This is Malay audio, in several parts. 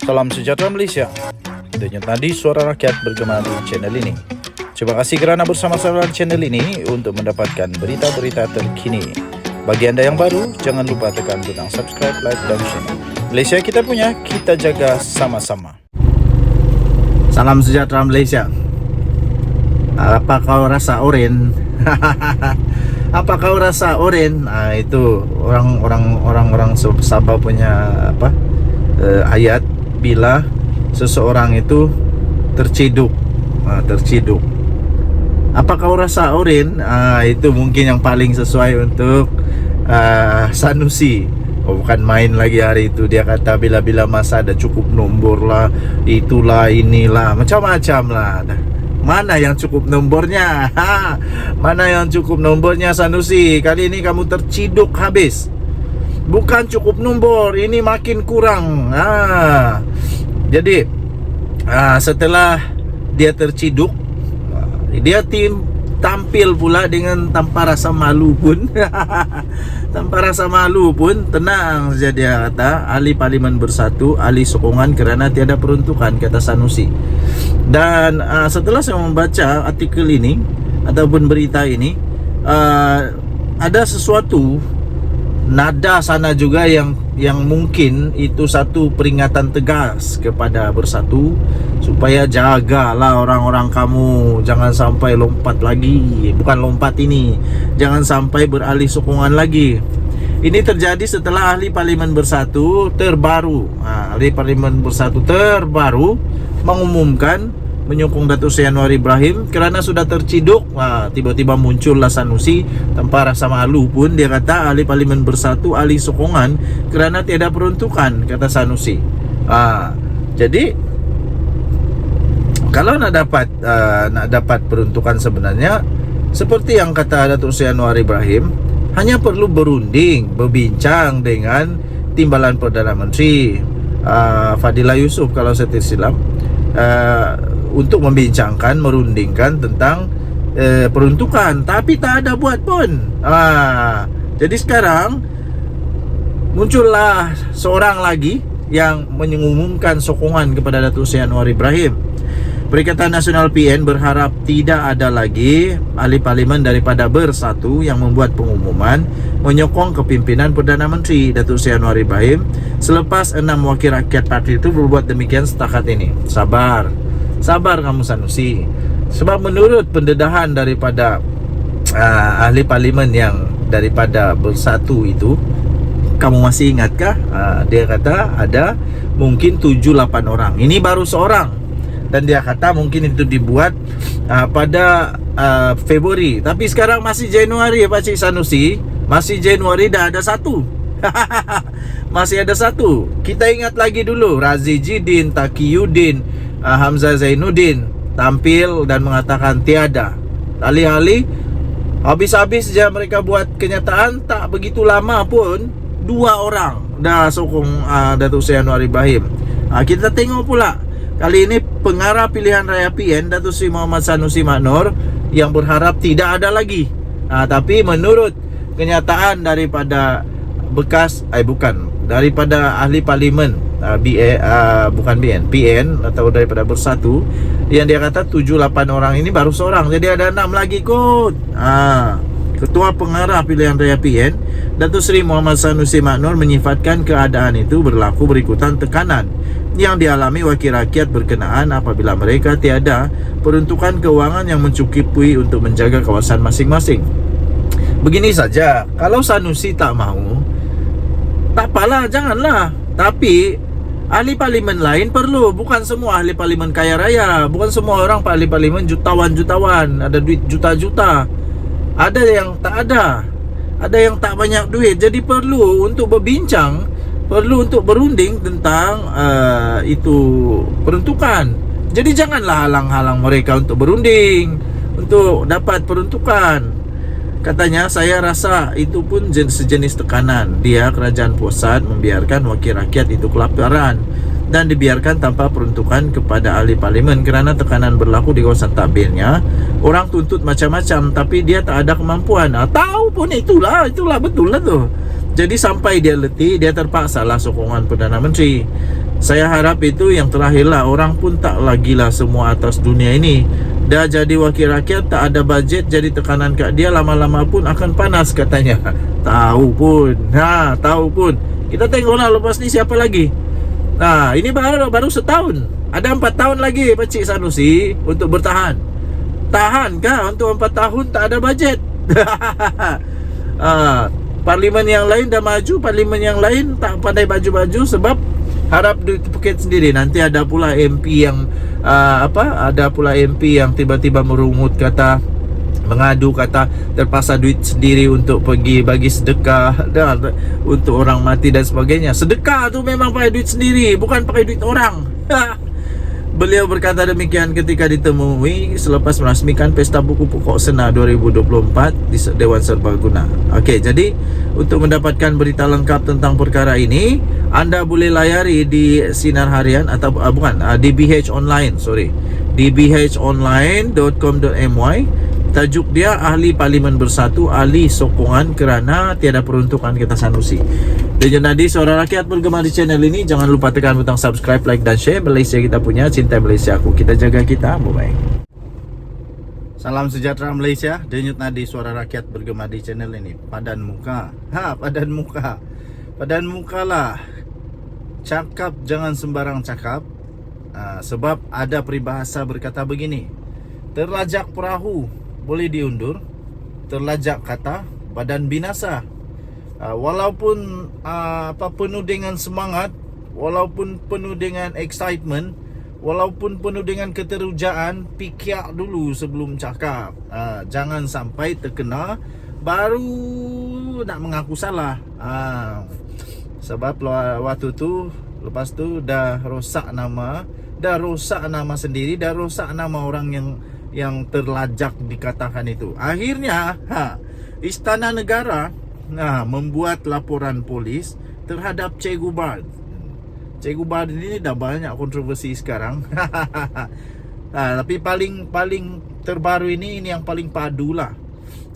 Salam sejahtera Malaysia. Denyut nadi suara rakyat bergema di channel ini. Terima kasih kerana bersama-sama di channel ini untuk mendapatkan berita-berita terkini. Bagi anda yang baru, jangan lupa tekan butang subscribe, like dan share. Malaysia kita punya, kita jaga sama-sama. Salam sejahtera Malaysia. Apa kau rasa oren? Apa kau rasa oren? Itu orang Sabah punya ayat bila seseorang itu terciduk. Apa kau rasa oren? Itu mungkin yang paling sesuai untuk Sanusi. Bukan main lagi hari itu. Dia kata bila-bila masa ada cukup nombor lah, itulah inilah, macam-macam lah. Mana yang cukup nombornya? Mana yang cukup nombornya Sanusi? Kali ini kamu terciduk habis. Bukan cukup nombor, ini makin kurang. Jadi setelah dia terciduk, dia tampil pula dengan tanpa rasa malu pun. Tanpa rasa malu pun, tenang saja dia kata, ahli parlimen bersatu, ahli sokongan kerana tiada peruntukan, kata Sanusi. Dan setelah saya membaca artikel ini ataupun berita ini, ada sesuatu nada sana juga yang mungkin itu satu peringatan tegas kepada bersatu, supaya jagalah orang-orang kamu, jangan sampai lompat lagi. Bukan lompat ini, jangan sampai beralih sokongan lagi. Ini terjadi setelah ahli parlimen bersatu terbaru, ahli parlimen bersatu terbaru mengumumkan menyokong Datuk Seri Anwar Ibrahim kerana sudah terciduk. Tiba-tiba muncullah Sanusi tanpa rasa malu pun. Dia kata ahli parlimen bersatu, ahli sokongan kerana tiada peruntukan, kata Sanusi. Jadi kalau nak dapat peruntukan sebenarnya seperti yang kata Datuk Seri Anwar Ibrahim, hanya perlu berbincang dengan Timbalan Perdana Menteri Fadilah Yusof kalau saya tidak silap, untuk membincangkan, merundingkan tentang peruntukan. Tapi tak ada buat pun. Jadi sekarang muncullah seorang lagi yang mengumumkan sokongan kepada Datuk Seri Anwar Ibrahim. Perikatan Nasional PN berharap tidak ada lagi ahli parlimen daripada Bersatu yang membuat pengumuman menyokong kepimpinan Perdana Menteri Datuk Seri Anwar Ibrahim selepas 6 wakil rakyat parti itu berbuat demikian setakat ini. Sabar kamu Sanusi. Sebab menurut pendedahan daripada ahli parlimen yang daripada Bersatu itu, kamu masih ingatkah? Dia kata ada mungkin 7-8 orang. Ini baru seorang. Dan dia kata mungkin itu dibuat pada Februari. Tapi sekarang masih Januari, Pakcik Sanusi. Masih Januari dah ada satu. Masih ada satu. Kita ingat lagi dulu, Razi Jidin, Taqiyuddin, Hamzah Zainuddin tampil dan mengatakan tiada. Alih-alih habis-habis je mereka buat kenyataan, tak begitu lama pun 2 orang dah sokong Datuk Seri Anwar Ibrahim. Kita tengok pula kali ini pengarah pilihan raya PN Datuk Seri Muhammad Sanusi Maknor yang berharap tidak ada lagi. Tapi menurut kenyataan daripada daripada ahli parlimen PN atau daripada Bersatu, yang dia kata 7-8 orang ini baru seorang. Jadi ada 6 lagi kot. Ketua Pengarah Pilihan Raya PN Datuk Seri Muhammad Sanusi Maknor menyifatkan keadaan itu berlaku berikutan tekanan yang dialami wakil rakyat berkenaan apabila mereka tiada peruntukan kewangan yang mencukupi untuk menjaga kawasan masing-masing. Begini saja, kalau Sanusi tak mahu, tak apalah, janganlah. Tapi ahli parlimen lain perlu. Bukan semua ahli parlimen kaya raya. Bukan semua orang ahli parlimen jutawan-jutawan, ada duit juta-juta. Ada yang tak ada, ada yang tak banyak duit. Jadi perlu untuk berbincang, perlu untuk berunding tentang itu peruntukan. Jadi janganlah halang-halang mereka untuk berunding, untuk dapat peruntukan. Katanya, saya rasa itu pun sejenis tekanan. Dia, kerajaan pusat, membiarkan wakil rakyat itu kelaparan dan dibiarkan tanpa peruntukan kepada ahli parlimen kerana tekanan berlaku di kawasan takbirnya. Orang tuntut macam-macam tapi dia tak ada kemampuan. Tahu pun itulah betul lah tu. Jadi sampai dia letih, dia terpaksalah sokongan Perdana Menteri. Saya harap itu yang terakhirlah. Orang pun tak lagi lah semua atas dunia ini. Dah jadi wakil rakyat, tak ada bajet, jadi tekanan kat dia, lama-lama pun akan panas katanya. Tahu pun. Tahu pun. Kita tengoklah lepas ni siapa lagi. Nah, ini baru setahun. Ada 4 tahun lagi Pakcik Sanusi untuk bertahan. Tahan kah untuk 4 tahun tak ada bajet? Parlimen yang lain dah maju, parlimen yang lain tak pandai baju-baju sebab harap duit poket sendiri. Nanti ada pula MP yang ada pula MP yang tiba-tiba merungut kata, mengadu kata terpaksa duit sendiri untuk pergi bagi sedekah dan untuk orang mati dan sebagainya. Sedekah tu memang pakai duit sendiri, bukan pakai duit orang. Beliau berkata demikian ketika ditemui selepas merasmikan Pesta Buku Pokok Sena 2024 di Dewan Serbaguna. Okey, jadi untuk mendapatkan berita lengkap tentang perkara ini, anda boleh layari di Sinar Harian atau DBH Online, dbhonline.com.my. Tajuk dia Ahli Parlimen Bersatu, Ahli Sokongan Kerana Tiada Peruntukan, kata Sanusi. Dan jadi suara rakyat bergema di channel ini. Jangan lupa tekan butang subscribe, like dan share. Malaysia kita punya, cinta Malaysia aku. Kita jaga kita, bye-bye. Salam sejahtera Malaysia. Denyut nadi suara rakyat bergema di channel ini. Padan muka. Padan muka. Padan muka lah. Cakap jangan sembarang cakap. Sebab ada peribahasa berkata begini. Terlajak perahu boleh diundur, terlajak kata badan binasa. Walaupun penuh dengan semangat, walaupun penuh dengan excitement, walaupun penuh dengan keterujaan, fikir dulu sebelum cakap. Jangan sampai terkena baru nak mengaku salah. Sebab waktu tu, lepas tu dah rosak nama sendiri, dah rosak nama orang yang terlajak dikatakan itu. Akhirnya Istana Negara membuat laporan polis terhadap Cikgu Bard. Cikgu Bard ini dah banyak kontroversi sekarang. Tapi paling terbaru ini yang paling padu lah.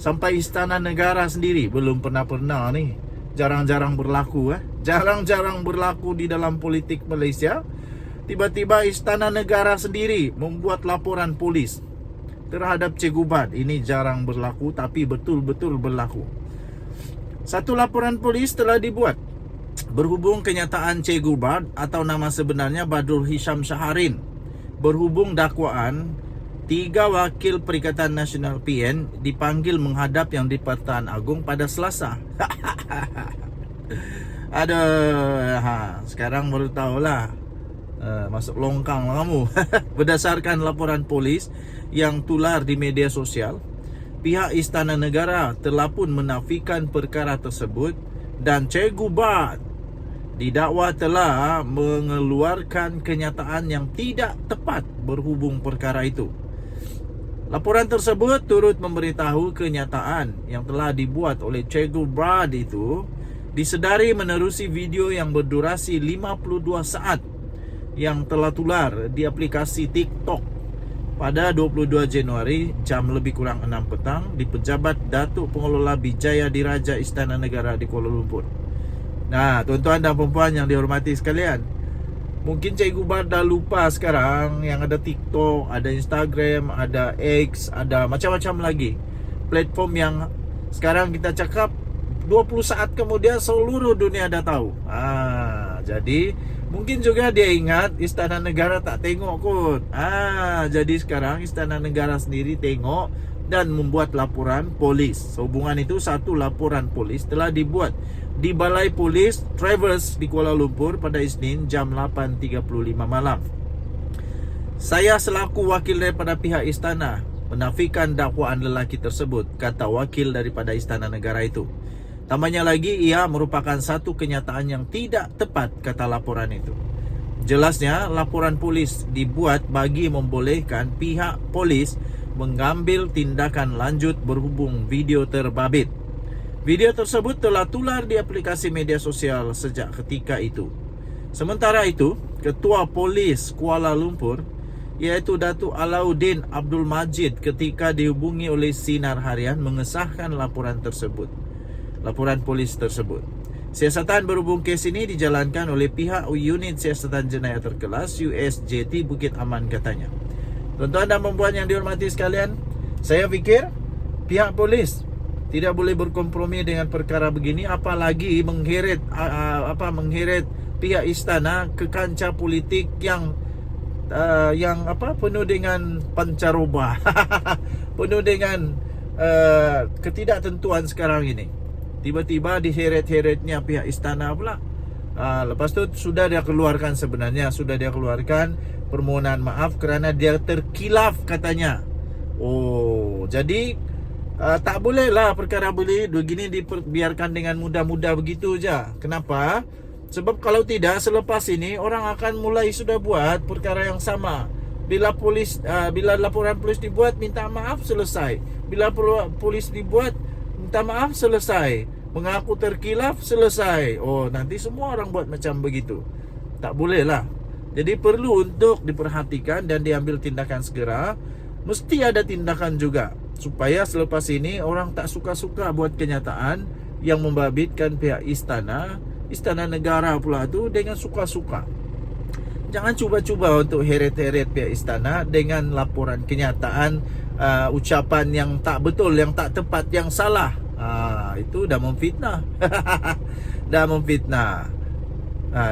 Sampai Istana Negara sendiri belum pernah ni. Jarang-jarang berlaku Jarang-jarang berlaku di dalam politik Malaysia. Tiba-tiba Istana Negara sendiri membuat laporan polis terhadap Cikgu Bard. Ini jarang berlaku, tapi betul-betul berlaku. Satu laporan polis telah dibuat berhubung kenyataan Cikgu Bard atau nama sebenarnya Badrul Hisham Syaharin, berhubung dakwaan 3 wakil Perikatan Nasional PN dipanggil menghadap Yang di-Pertuan Agong pada Selasa. Sekarang baru tahulah. Masuk longkang lah kamu. Berdasarkan laporan polis yang tular di media sosial, pihak Istana Negara telah pun menafikan perkara tersebut dan Cikgu Bard didakwa telah mengeluarkan kenyataan yang tidak tepat berhubung perkara itu. Laporan tersebut turut memberitahu kenyataan yang telah dibuat oleh Cikgu Bard itu disedari menerusi video yang berdurasi 52 saat yang telah tular di aplikasi TikTok pada 22 Januari jam lebih kurang 6 petang di Pejabat Datuk Pengelola Bijaya Diraja Istana Negara di Kuala Lumpur. Nah, tuan-tuan dan puan yang dihormati sekalian, mungkin Cikgu Bard dah lupa sekarang yang ada TikTok, ada Instagram, ada X, ada macam-macam lagi platform yang sekarang kita cakap 20 saat kemudian seluruh dunia dah tahu. Jadi mungkin juga dia ingat Istana Negara tak tengok kot. Jadi sekarang Istana Negara sendiri tengok dan membuat laporan polis. Sehubungan itu, satu laporan polis telah dibuat di Balai Polis Travers di Kuala Lumpur pada Isnin jam 8.35 malam. Saya selaku wakil daripada pihak istana menafikan dakwaan lelaki tersebut, kata wakil daripada Istana Negara itu. Tambahnya lagi, ia merupakan satu kenyataan yang tidak tepat, kata laporan itu. Jelasnya, laporan polis dibuat bagi membolehkan pihak polis mengambil tindakan lanjut berhubung video terbabit. Video tersebut telah tular di aplikasi media sosial sejak ketika itu. Sementara itu, Ketua Polis Kuala Lumpur, iaitu Datuk Alauddin Abdul Majid, ketika dihubungi oleh Sinar Harian mengesahkan laporan polis tersebut. Siasatan berhubung kes ini dijalankan oleh pihak Unit Siasatan Jenayah Terkelas USJT Bukit Aman, katanya. Tuan-tuan dan puan yang dihormati sekalian, saya fikir pihak polis tidak boleh berkompromi dengan perkara begini, apalagi mengheret pihak istana ke kancah politik yang penuh dengan pancaroba, penuh dengan ketidaktentuan sekarang ini. Tiba-tiba diheret-heretnya pihak istana pula. Lepas tu sudah dia keluarkan permohonan maaf kerana dia terkilaf, katanya. Oh, jadi tak boleh lah perkara begini dibiarkan dengan mudah-mudah begitu je. Kenapa? Sebab kalau tidak, selepas ini orang akan mulai sudah buat perkara yang sama. Bila laporan polis dibuat, minta maaf, selesai. Bila polis dibuat, minta maaf, selesai. Mengaku terkilaf, selesai. Oh, nanti semua orang buat macam begitu. Tak boleh lah. Jadi perlu untuk diperhatikan dan diambil tindakan segera. Mesti ada tindakan juga, supaya selepas ini orang tak suka-suka buat kenyataan yang membabitkan pihak istana negara pula tu dengan suka-suka. Jangan cuba-cuba untuk heret-heret pihak istana dengan laporan kenyataan, ucapan yang tak betul, yang tak tepat, yang salah. Itu dah memfitnah. Dah memfitnah.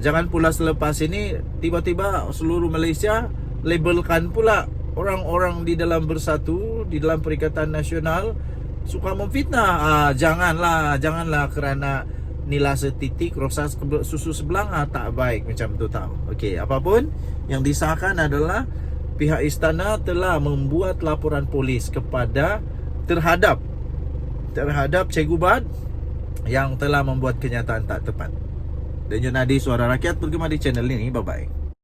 Jangan pula selepas ini tiba-tiba seluruh Malaysia labelkan pula orang-orang di dalam Bersatu, di dalam Perikatan Nasional suka memfitnah. Janganlah kerana nila setitik rosas susu sebelang, tak baik macam tu tau. Okey, apapun yang disahkan adalah pihak istana telah membuat laporan polis terhadap Cikgu Bad yang telah membuat kenyataan tak tepat. Dan Junadi Suara Rakyat bergema di channel ini. Bye-bye.